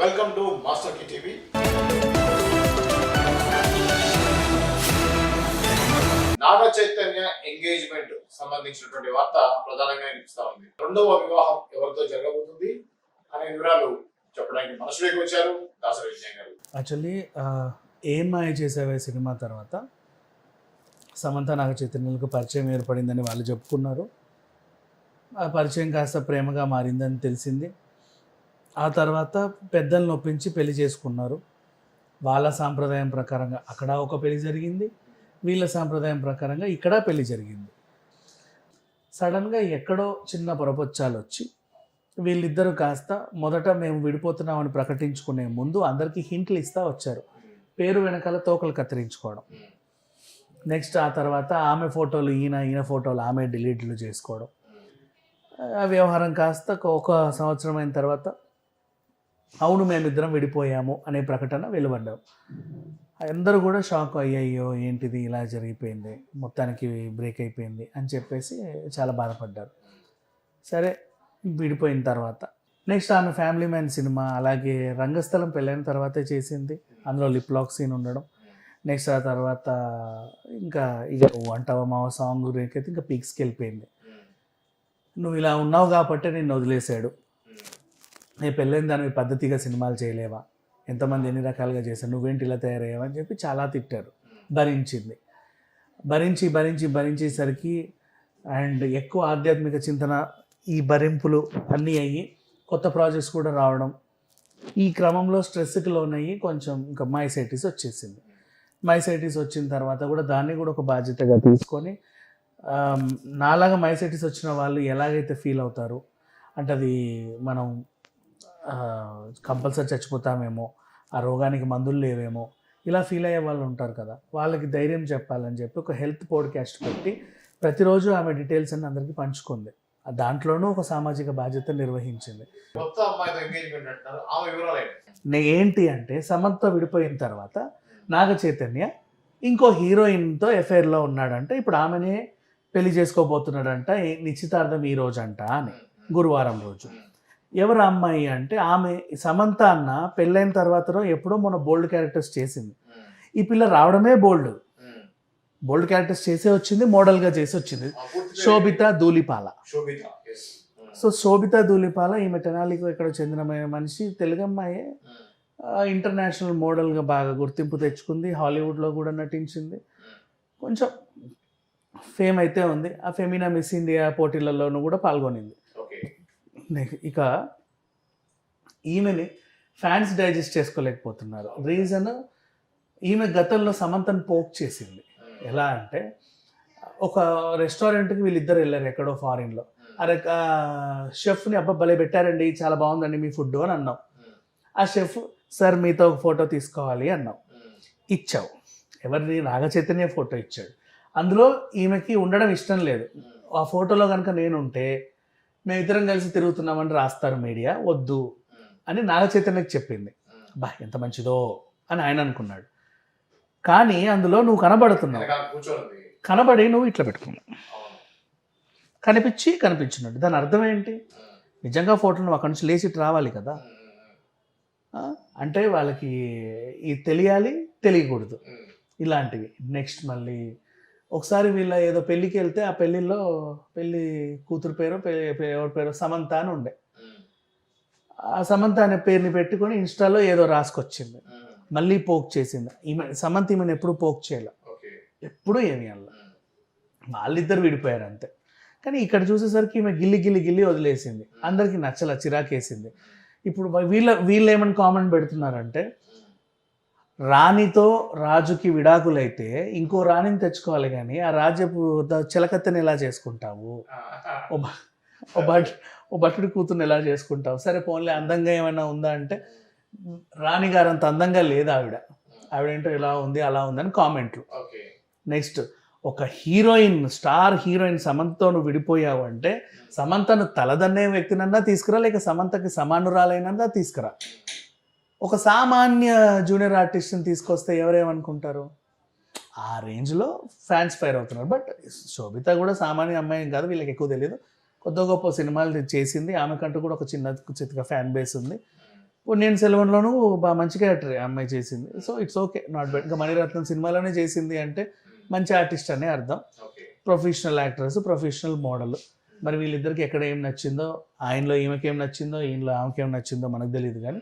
Welcome to master కి TV. Naga Chaitanya engagement సంబంధించినటువంటి వార్త ప్రధానంగా వినిపిస్తా ఉంది. రెండవ వివాహం ఎవరితో జరగబోతుంది అనే వివరాలు చెప్పడానికి మనసులోకి వచ్చారు దాసరి విజయ్ గారు. యాక్చువల్లీ ఏం మాయ చేసావే సినిమా తర్వాత సమంత నాగ చైతన్యులకు పరిచయం ఏర్పడిందని వాళ్ళు చెప్పుకున్నారు. ఆ పరిచయం కాస్త ప్రేమగా మారిందని తెలిసింది. ఆ తర్వాత పెద్దలను ఒప్పించి పెళ్లి చేసుకున్నారు. వాళ్ళ సాంప్రదాయం ప్రకారంగా అక్కడ ఒక పెళ్లి జరిగింది, వీళ్ళ సాంప్రదాయం ప్రకారంగా ఇక్కడ పెళ్లి జరిగింది. సడన్గా ఎక్కడో చిన్న పొరపొచ్చాలు వచ్చి వీళ్ళిద్దరూ కాస్త మొదట మేము విడిపోతున్నామని ప్రకటించుకునే ముందు అందరికీ హింట్లు ఇస్తూ వచ్చారు. పేరు వెనకాల తోకలు కత్తిరించుకోవడం. నెక్స్ట్ ఆ తర్వాత ఆమె ఫోటోలు ఈయన ఫోటోలు ఆమె డిలీట్లు చేసుకోవడం. ఆ వ్యవహారం కాస్త ఒక సంవత్సరం అయిన తర్వాత అవును మేమిద్దరం విడిపోయాము అనే ప్రకటన వెలువడ్డాం. అందరూ కూడా షాక్ అయ్యాయో ఏంటిది ఇలా జరిగిపోయింది, మొత్తానికి బ్రేక్ అయిపోయింది అని చెప్పేసి చాలా బాధపడ్డారు. సరే విడిపోయిన తర్వాత నెక్స్ట్ ఆమె ఫ్యామిలీ మ్యాన్ సినిమా, అలాగే రంగస్థలం పెళ్ళైన తర్వాతే చేసింది. అందులో లిప్ లాక్ సీన్ ఉండడం. నెక్స్ట్ ఆ తర్వాత ఇంకా ఇక అంటావా మావ సాంగ్ రేకైతే ఇంకా పీక్స్కి వెళ్ళిపోయింది. నువ్వు ఇలా ఉన్నావు కాబట్టి నిన్ను వదిలేశాడు, నీ పెళ్ళైన దానివి పద్ధతిగా సినిమాలు చేయలేవా, ఎంతమంది ఎన్ని రకాలుగా చేశారు, నువ్వేంటి ఇలా తయారయ్యావని చెప్పి చాలా తిట్టారు. భరించింది. భరించేసరికి అండ్ ఎక్కువ ఆధ్యాత్మిక చింతన, ఈ భరింపులు అన్నీ అయ్యి కొత్త ప్రాజెక్ట్స్ కూడా రావడం, ఈ క్రమంలో స్ట్రెస్కి లోనయ్యి కొంచెం ఇంకా మైసైటిస్ వచ్చేసింది. మైసైటిస్ వచ్చిన తర్వాత కూడా దాన్ని కూడా ఒక బాధ్యతగా తీసుకొని నాలాగా మైసైటిస్ వచ్చిన వాళ్ళు ఎలాగైతే ఫీల్ అవుతారు అంటే అది మనం కంపల్సరీ చచ్చిపోతామేమో, ఆ రోగానికి మందులు లేవేమో, ఇలా ఫీల్ అయ్యే వాళ్ళు ఉంటారు కదా, వాళ్ళకి ధైర్యం చెప్పాలని చెప్పి ఒక హెల్త్ పోడ్కాస్ట్ పెట్టి ప్రతిరోజు ఆమె డీటెయిల్స్ అన్ని అందరికీ పంచుకుంది. దాంట్లోనూ ఒక సామాజిక బాధ్యత నిర్వహించింది. ఏంటి అంటే సమంత విడిపోయిన తర్వాత నాగ చైతన్య ఇంకో హీరోయిన్తో ఎఫ్ఐఆర్లో ఉన్నాడంట. ఇప్పుడు ఆమెనే పెళ్లి చేసుకోబోతున్నాడంట. నిశ్చితార్థం ఈ రోజు అంట అని, గురువారం రోజు. ఎవరు అమ్మాయి అంటే ఆమె సమంత అన్న పెళ్ళైన తర్వాతనో ఎప్పుడో మొన్న బోల్డ్ క్యారెక్టర్స్ చేసింది. ఈ పిల్ల రావడమే బోల్డ్ క్యారెక్టర్స్ చేసే వచ్చింది, మోడల్గా చేసి వచ్చింది. శోభిత ధూళిపాల. సో శోభిత ధూళిపాల ఈమె తెనాలికి ఇక్కడ చెందిన మనిషి, తెలుగు అమ్మాయే. ఇంటర్నేషనల్ మోడల్గా బాగా గుర్తింపు తెచ్చుకుంది. హాలీవుడ్లో కూడా నటించింది. కొంచెం ఫేమ్ అయితే ఉంది. ఆ ఫెమినా మిస్ ఇండియా పోటీలలోనూ కూడా పాల్గొనింది. ఇక ఈమెని ఫ్యాన్స్ డైజెస్ట్ చేసుకోలేకపోతున్నారు. రీజన్, ఈమె గతంలో సమంతను పోక్ చేసింది. ఎలా అంటే ఒక రెస్టారెంట్కి వీళ్ళిద్దరు వెళ్ళారు ఎక్కడో ఫారిన్లో. అరే షెఫ్ని అబ్బా భలే పెట్టారండి, చాలా బాగుందండి మీ ఫుడ్ అని అన్నాం. ఆ షెఫ్ సార్ మీతో ఒక ఫోటో తీసుకోవాలి అన్నాం. ఇచ్చావు. ఎవరిని? నాగ చైతన్య ఫోటో ఇచ్చాడు. అందులో ఈమెకి ఉండడం ఇష్టం లేదు. ఆ ఫోటోలో కనుక నేనుంటే మేమిద్దరం కలిసి తిరుగుతున్నామని రాస్తారు మీడియా, వద్దు అని నాగ చైతన్యకి చెప్పింది. బా ఎంత మంచిదో అని ఆయన అనుకున్నాడు. కానీ అందులో నువ్వు కనబడుతున్నావు, కనబడి నువ్వు ఇట్లా పెట్టుకున్నావు, కనిపించినట్టు. దాని అర్థం ఏంటి? నిజంగా ఫోటో నువ్వు అక్కడి నుంచి లేచి రావాలి కదా. అంటే వాళ్ళకి ఇది తెలియాలి, తెలియకూడదు ఇలాంటివి. నెక్స్ట్ మళ్ళీ ఒకసారి వీళ్ళ ఏదో పెళ్ళికి వెళ్తే ఆ పెళ్ళిలో పెళ్ళి కూతురు పేరు ఎవరి పేరు సమంత అని ఉండే. ఆ సమంత అనే పేరుని పెట్టుకొని ఇన్స్టాలో ఏదో రాసుకొచ్చింది. మళ్ళీ పోక్ చేసింది. సమంత ఈమెను ఎప్పుడు పోక్ చేయలే, ఎప్పుడు ఏమి అలా. వాళ్ళిద్దరు విడిపోయారు అంతే. కానీ ఇక్కడ చూసేసరికి ఈమె గిల్లి వదిలేసింది. అందరికీ నచ్చల, చిరాకేసింది. ఇప్పుడు వీళ్ళు ఏమని కామెంట్ పెడుతున్నారంటే, రాణితో రాజుకి విడాకులైతే ఇంకో రాణిని తెచ్చుకోవాలి కానీ ఆ రాజ్యపు చిలకత్తని ఎలా చేసుకుంటావు, ఓ భటుడి కూతుర్ని ఎలా చేసుకుంటావు? సరే పోన్లే, అందంగా ఏమైనా ఉందా అంటే రాణి గారు అంత అందంగా లేదు ఆవిడేంటో ఇలా ఉంది అలా ఉందని కామెంట్లు. నెక్స్ట్ ఒక హీరోయిన్, స్టార్ హీరోయిన్ సమంతతో నువ్వు విడిపోయావు అంటే సమంతను తలదన్నే వ్యక్తినన్నా తీసుకురా, లేక సమంతకి సమానురాలైనా తీసుకురా. ఒక సామాన్య జూనియర్ ఆర్టిస్ట్ని తీసుకొస్తే ఎవరేమనుకుంటారు? ఆ రేంజ్లో ఫ్యాన్స్ ఫైర్ అవుతున్నారు. బట్ శోభిత కూడా సామాన్య అమ్మాయి కాదు, వీళ్ళకి ఎక్కువ తెలియదు. కొద్ది గొప్ప సినిమాలు చేసింది. ఆమెకంటూ కూడా ఒక చిన్న చిత్తగా ఫ్యాన్ బేస్ ఉంది. పొన్నియిన్ సెల్వన్లోనూ బాగా మంచి క్యారెక్టర్ అమ్మాయి చేసింది. So it's okay, not bad. ఇంకా మణిరత్నం సినిమాలోనే చేసింది అంటే మంచి ఆర్టిస్ట్ అనే అర్థం. Okay. Professional actress, professional model. మరి వీళ్ళిద్దరికి ఎక్కడ ఏం నచ్చిందో, ఆయనలో ఈమెకేం నచ్చిందో, ఈయనలో ఆమెకేం నచ్చిందో మనకు తెలియదు. కానీ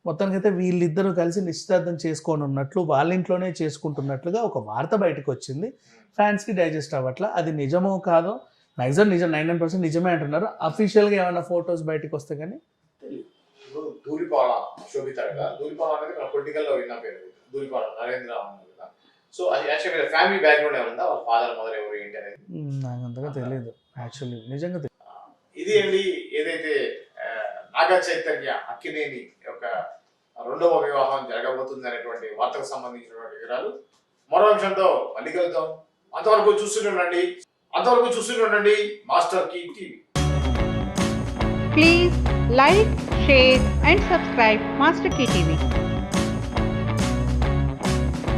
మొత్తానికైతే వీళ్ళిద్దరూ కలిసి నిశ్చితార్థం చేసుకొని ఉన్నట్లు, వాళ్ళ ఇంట్లోనే చేసుకుంటున్నట్లుగా ఒక వార్త బయటకు వచ్చింది. ఫ్యాన్స్కి డైజెస్ట్ అవ్వట్లా. అది నిజమో కాదో, మ్యాక్సిమం నిజం, 99% నిజమే అంటున్నారు. అఫీషియల్గా ఏమైనా ఫొటోస్ బయటకు వస్తే కానీ ఇప్పుడు ధూళిపాల శోభిత కదా, ధూళిపాల అనేది మన పొలిటికల్లో విన్న పేరు. ధూళిపాల నరేంద్ర ఉన్నారు కదా. సో అది యాక్చువల్గా ఫ్యామిలీ బ్యాక్గ్రౌండ్ ఏమైనా వాళ్ళ ఫాదర్ మదర్ ఎవరు ఏంటి అనేది నాకు అంతగా తెలియదు యాక్చువల్లీ, నిజంగా తెలియదు. ఇది అండి ఏదైతే నాగ చైతన్య అక్కినేని యొక్క రెండవ వివాహం జరగబోతుంది అనేటువంటి వార్తకు సంబంధించినటువంటి వివరాలు. మరో అంశంతో మళ్ళీ కలుద్దాం. అంతవరకు చూస్తూనే ఉండండి master key TV. Please like, share and subscribe Master Key TV.